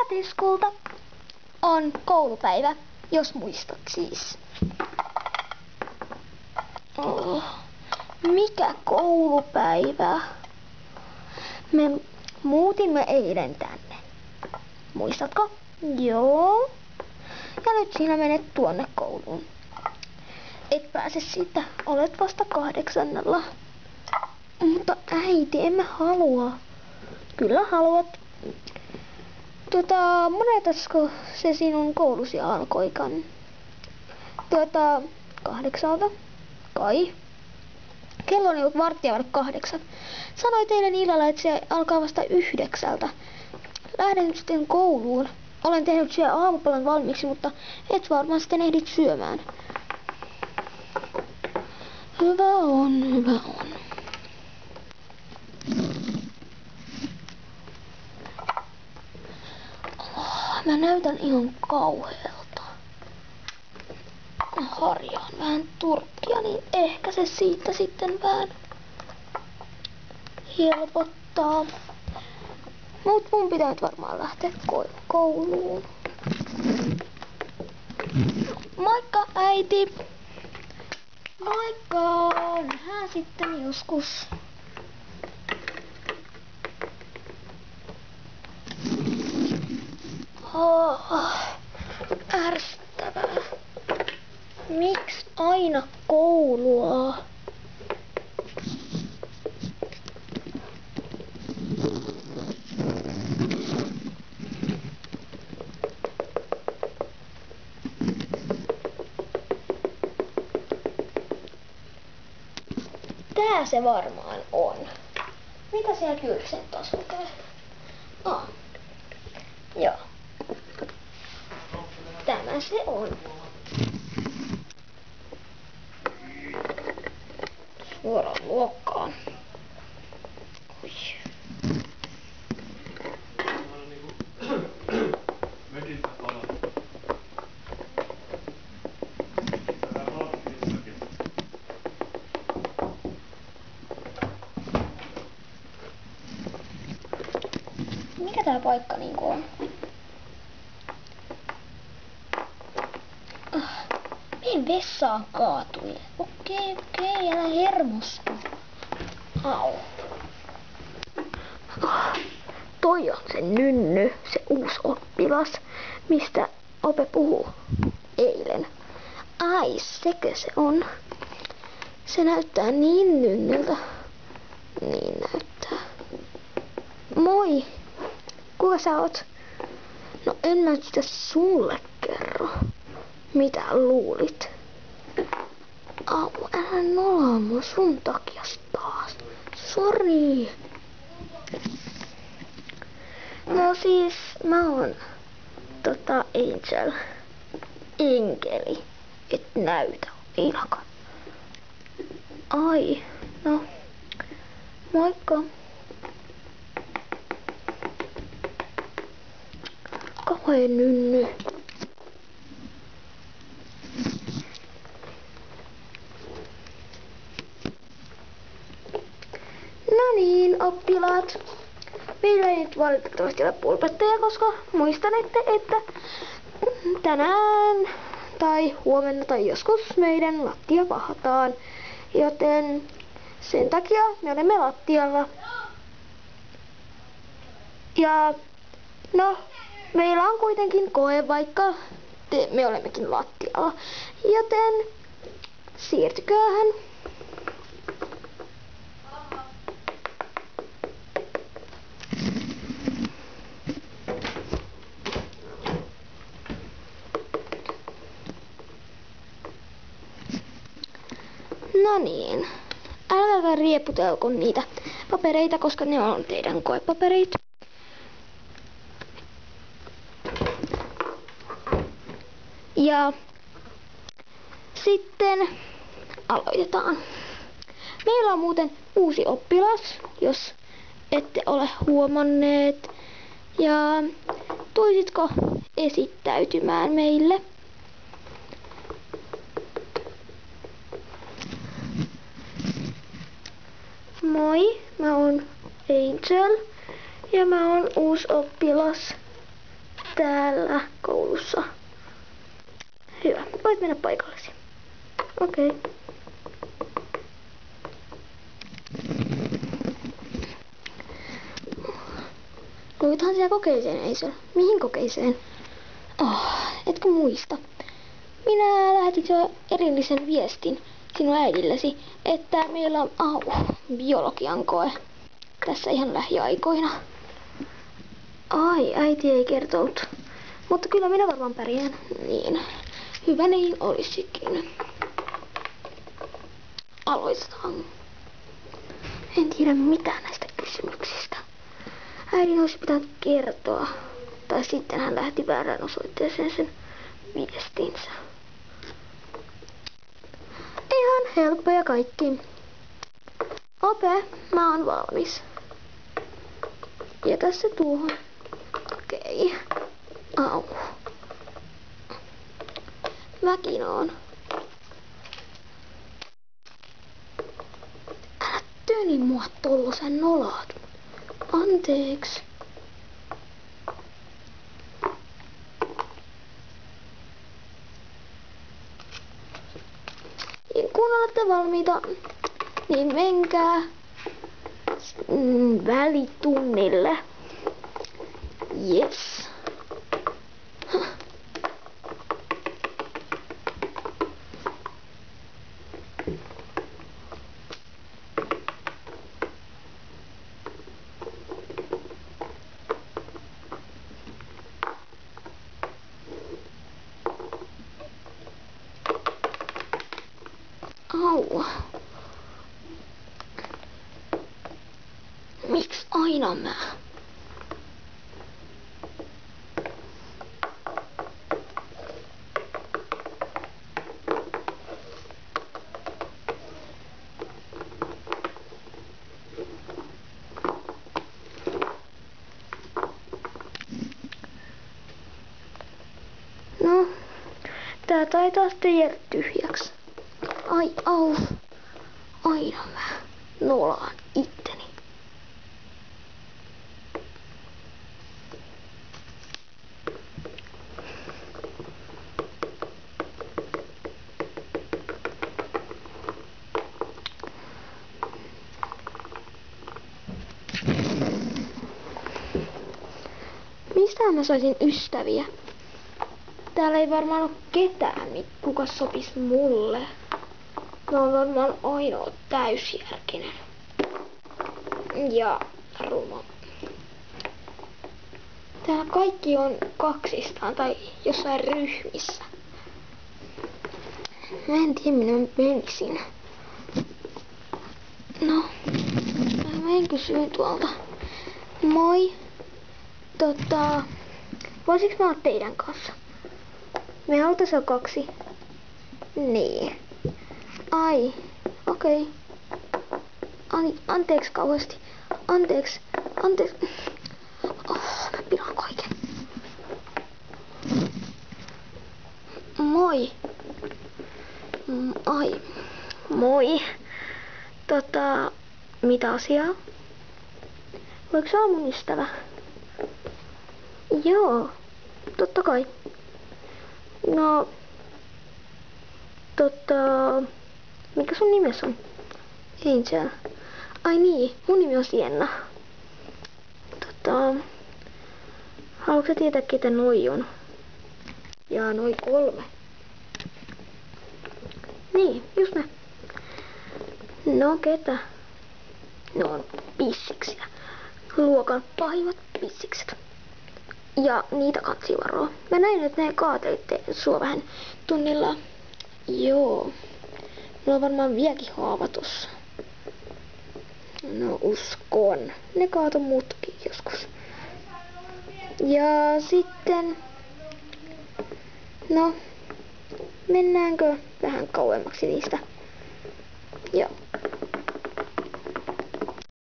Tätiskulta on koulupäivä, jos muistat siis. Oh, mikä koulupäivä? Me muutimme eilen tänne. Muistatko? Joo. Ja nyt sinä menet tuonne kouluun. Et pääse siitä, olet vasta 8. Mutta äiti, emme halua. Kyllä haluat. Monetasko se sinun koulusi alkoikan? 8. Kai. Kello on jo 7:15. Sanoit eilen illalla, että se alkaa vasta 9. Lähden nyt sitten kouluun. Olen tehnyt siellä aamupalan valmiiksi, mutta et varmaan sitten ehdit syömään. Hyvä on, hyvä on. Mä näytän ihan kauhealta. Mä harjaan vähän turkkia, niin ehkä se siitä sitten vähän helpottaa. Mut mun pitää nyt varmaan lähteä kouluun. Moikka äiti! Moikka! Nähdään sitten joskus. Ärsyttävää. Miksi aina koulua? Tää se varmaan on. Mitä siellä Kylsen taas lukee? Joo. Tämä se on. Suoraan luokkaan. Ui. Mikä tää paikka niinku on? Meidän vessaan kaatui. Okei, älä hermostu. Au. Toi on se Nynny, se uusi oppilas, mistä Ope puhuu eilen. Ai, sekö se on? Se näyttää niin Nynnyltä. Niin näyttää. Moi! Kuka sä oot? No en mä sitä sulle kerro. Mitä luulit? Au, älä nolaa mua sun takias taas. Sori. No siis, mä oon Angel. Enkeli. Et näytä, Ilka. Ai, no. Moikka. Kauheen Nynny. No niin, oppilaat. Meillä ei nyt valitettavasti ole pulpetteja, koska muistanette, että tänään tai huomenna tai joskus meidän lattia vahataan. Joten sen takia me olemme lattialla. Ja no, meillä on kuitenkin koe, vaikka me olemmekin lattialla. Joten siirtykäähän. No niin, älkääkä rieputelko niitä papereita, koska ne on teidän koepaperit. Ja sitten aloitetaan. Meillä on muuten uusi oppilas, jos ette ole huomanneet. Ja tulisitko esittäytymään meille? Moi, mä oon Angel ja mä oon uusi oppilas. täällä koulussa. Hyvä, voit mennä paikallesi. Okei. Luithan siellä kokeeseen, Eisel. Mihin kokeeseen? Etkö muista? Minä lähetin jo erillisen viestin sinun äidillesi, että meillä on biologian koe tässä ihan lähiaikoina. Ai, äiti ei kertonut. Mutta kyllä minä varmaan pärjään. Niin. Hyvä niin olisikin. Aloitetaan. En tiedä mitään näistä kysymyksistä. Äidin olisi pitänyt kertoa. Tai sitten hän lähti väärään osoitteeseen sen viestinsä. Ihan helppoja kaikki. Ope, mä oon valmis. Jätä se tuohon. Okei. Au. Mäkin oon. Älä työni mua tollosen nolaat. Anteeksi. Kun olette valmiita, niin menkää välitunnille. Yes. Au. Miksi aina mä? No, tää taitaa sitten jäädä tyhjäksi. Ai, au. Aina mä nolaan itteni. Mistä mä saisin ystäviä? Täällä ei varmaan ole ketään, kuka sopis mulle. Mä oon varmaan ainoa täysjärkinen. Ja ruma. Täällä kaikki on kaksistaan tai jossain ryhmissä. Mä en tiedä minä menisin. No, mä en kysyin tuolta. Moi. Voisiks mä olla teidän kanssa? Me halutais olla 2. Niin. Ai, okei. Anteeksi kauheasti. Anteeksi. Mä pilan kaiken. Moi. Ai, moi. Mitä asiaa? Voiko sä olla mun ystävä? Joo, totta kai. No, mikä sun nimesi on? Angel. Ai niin, mun nimi on Sienna. Haluatko sä tietää ketä noi on? Jaa, noi 3. Niin, just ne. No ketä? Ne on pissiksiä. Luokan pahimmat pissikset. Ja niitä kansi varoa. Mä näin, että ne kaatelitte sua vähän tunnilla. Joo. Mulla on varmaan vieläkin haava tossa. No uskon. Ne kaato mutkin joskus. Ja sitten... No, mennäänkö vähän kauemmaksi niistä? Joo.